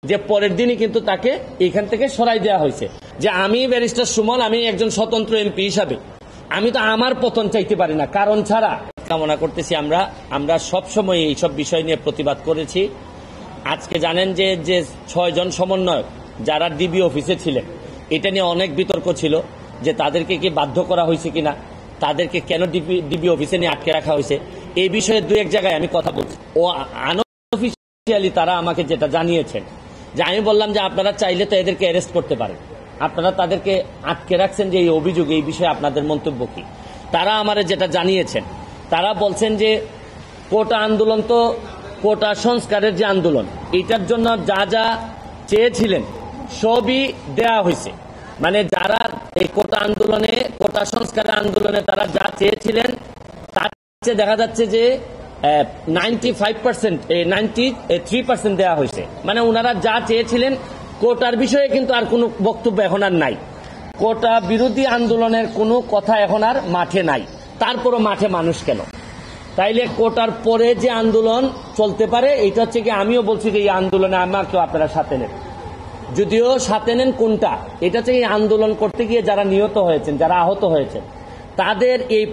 যে পরের দিনই কিন্তু তাকে এখান থেকে সরাই দেওয়া হয়েছে। যে আমি ব্যারিস্টার সুমন, আমি একজন স্বতন্ত্র এমপি হিসাবে আমি তো আমার পতন চাইতে পারি না কারণ ছাড়া। কামনা করতেছি আমরা সবসময় এইসব বিষয় নিয়ে প্রতিবাদ করেছি। আজকে জানেন যে 6 জন সমন্বয়ক যারা ডিবি অফিসে ছিলেন, এটা নিয়ে অনেক বিতর্ক ছিল যে তাদেরকে কি বাধ্য করা হয়েছে কিনা, তাদেরকে কেন ডিবি অফিসে নিয়ে আটকে রাখা হয়েছে, এই বিষয়ে 2-1 জায়গায় আমি কথা বলছি। ও আনঅফিশিয়ালি তারা আমাকে যেটা জানিয়েছেন যে আমি বললাম যে আপনারা চাইলে তো এদেরকে অ্যারেস্ট করতে পারেন, আপনারা তাদেরকে আটকে রাখছেন যে এই অভিযোগ, এই বিষয়ে আপনাদের মন্তব্য কি। তারা আমারে যেটা জানিয়েছেন, তারা বলছেন যে কোটা আন্দোলন তো কোটা সংস্কারের যে আন্দোলন, এটার জন্য যা যা চেয়েছিলেন সবই দেয়া হয়েছে। মানে যারা এই কোটা আন্দোলনে, কোটা সংস্কারের আন্দোলনে তারা যা চেয়েছিলেন তার চেয়ে দেখা যাচ্ছে যে 95%, 93% দেওয়া হয়েছে। মানে ওনারা যা চেয়েছিলেন কোটার বিষয়ে কিন্তু আর কোনো বক্তব্য এখন আর নাই। কোটা বিরোধী আন্দোলনের কোনো কথা এখন আর মাঠে নাই। তারপরও মাঠে মানুষ কেন? তাইলে কোটার পরে যে আন্দোলন চলতে পারে, এটা হচ্ছে কি আমিও বলছি যে এই আন্দোলনে আমাকেও আপনারা সাথে নেন। যদিও সাথে নেন কোনটা, এটা হচ্ছে এই আন্দোলন করতে গিয়ে যারা নিহত হয়েছেন, যারা আহত হয়েছেন, তাদের এই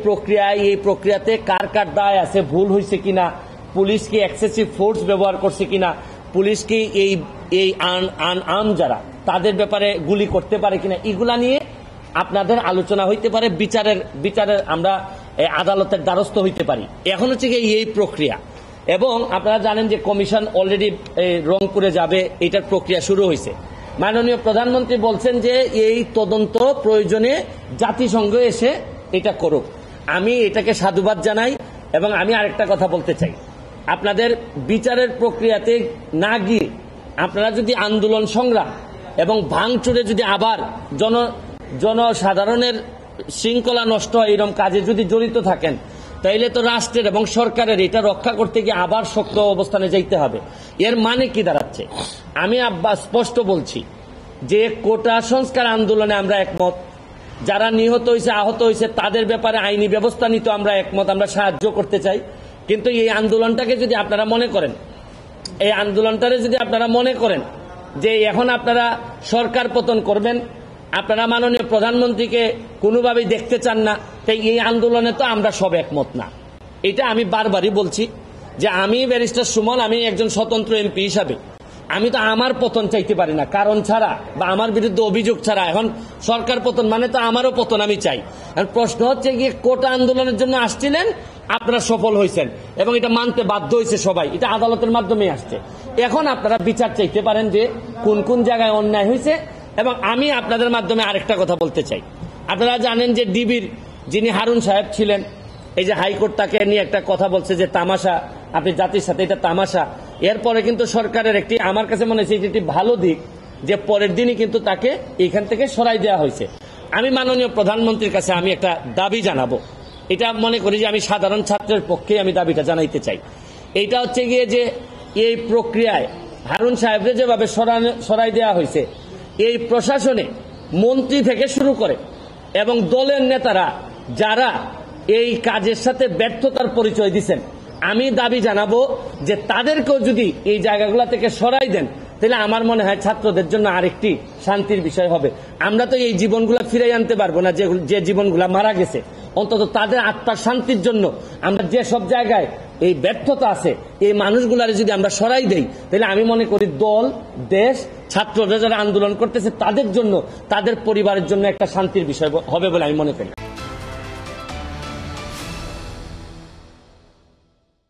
প্রক্রিয়াতে কার কার দায় আছে, ভুল হয়েছে কিনা, পুলিশ কি এক্সেসিভ ফোর্স ব্যবহার করছে কিনা, পুলিশ কি এই আনআর্ম যারা তাদের ব্যাপারে গুলি করতে পারে কিনা, এগুলা নিয়ে আপনাদের আলোচনা হইতে পারে, বিচারের আমরা আদালতের দ্বারস্থ হইতে পারি। এখন হচ্ছে কি এই প্রক্রিয়া। এবং আপনারা জানেন যে কমিশন অলরেডি রংপুরে যাবে, এটার প্রক্রিয়া শুরু হয়েছে। মাননীয় প্রধানমন্ত্রী বলছেন যে এই তদন্ত প্রয়োজনে জাতিসংঘ এসে এটা করুক। আমি এটাকে সাধুবাদ জানাই। এবং আমি আরেকটা কথা বলতে চাই, আপনাদের বিচারের প্রক্রিয়াতে না গিয়ে আপনারা যদি আন্দোলন সংগ্রাম এবং ভাঙচুরে যদি আবার জনসাধারণের শৃঙ্খলা নষ্ট হয় এরকম কাজে যদি জড়িত থাকেন, তাইলে তো রাষ্ট্রের এবং সরকারের এটা রক্ষা করতে গিয়ে আবার শক্ত অবস্থানে যাইতে হবে। এর মানে কি দাঁড়াচ্ছে? আমি স্পষ্ট বলছি যে কোটা সংস্কার আন্দোলনে আমরা একমত। যারা নিহত হয়েছে, আহত হয়েছে, তাদের ব্যাপারে আইনি ব্যবস্থা নিতে আমরা একমত, আমরা সাহায্য করতে চাই। কিন্তু এই আন্দোলনটাকে যদি আপনারা মনে করেন যে এখন আপনারা সরকার পতন করবেন, আপনারা মাননীয় প্রধানমন্ত্রীকে কোনোভাবেই দেখতে চান না, তাই এই আন্দোলনে তো আমরা সব একমত না। এটা আমি বারবারই বলছি যে আমি ব্যারিস্টার সুমন, আমি একজন স্বতন্ত্র এমপি হিসাবে আমি তো আমার পতন চাইতে পারি না কারণ ছাড়া, বা আমার বিরুদ্ধে অভিযোগ ছাড়া। এখন সরকার পতন মানে তো আমারও পতন আমি চাই। প্রশ্ন হচ্ছে গিয়ে কোটা আন্দোলনের জন্য আসছিলেন, আপনারা সফল হয়েছেন এবং এটা মানতে বাধ্য হয়েছে সবাই, এটা আদালতের মাধ্যমে আসছে। এখন আপনারা বিচার চাইতে পারেন যে কোন কোন জায়গায় অন্যায় হয়েছে। এবং আমি আপনাদের মাধ্যমে আরেকটা কথা বলতে চাই, আপনারা জানেন যে ডিবির যিনি হারুন সাহেব ছিলেন, এই যে হাইকোর্ট তাকে নিয়ে একটা কথা বলছে যে তামাশা, আপনি জাতির সাথে এটা তামাশা। এরপরে কিন্তু সরকারের একটি, আমার কাছে মনে হচ্ছে একটি ভালো দিক যে পরের দিনই কিন্তু তাকে এখান থেকে সরাই দেওয়া হয়েছে। আমি মাননীয় প্রধানমন্ত্রীর কাছে আমি একটা দাবি জানাবো, এটা মনে করি যে আমি সাধারণ ছাত্রের পক্ষে আমি দাবিটা জানাইতে চাই। এইটা হচ্ছে গিয়ে যে এই প্রক্রিয়ায় হারুন সাহেবকে যেভাবে সরাই দেওয়া হয়েছে, এই প্রশাসনে মন্ত্রী থেকে শুরু করে এবং দলের নেতারা যারা এই কাজের সাথে ব্যর্থতার পরিচয় দিচ্ছেন, আমি দাবি জানাবো যে তাদেরকেও যদি এই জায়গাগুলো থেকে সরাই দেন, তাহলে আমার মনে হয় ছাত্রদের জন্য আরেকটি শান্তির বিষয় হবে। আমরা তো এই জীবনগুলো ফিরে আনতে পারবো না যে জীবনগুলো মারা গেছে, অন্তত তাদের আত্মার শান্তির জন্য আমরা যে সব জায়গায় এই ব্যর্থতা আছে, এই মানুষগুলার যদি আমরা সরাই দেই, তাহলে আমি মনে করি দল, দেশ, ছাত্ররা যারা আন্দোলন করতেছে তাদের জন্য, তাদের পরিবারের জন্য একটা শান্তির বিষয় হবে বলে আমি মনে করি।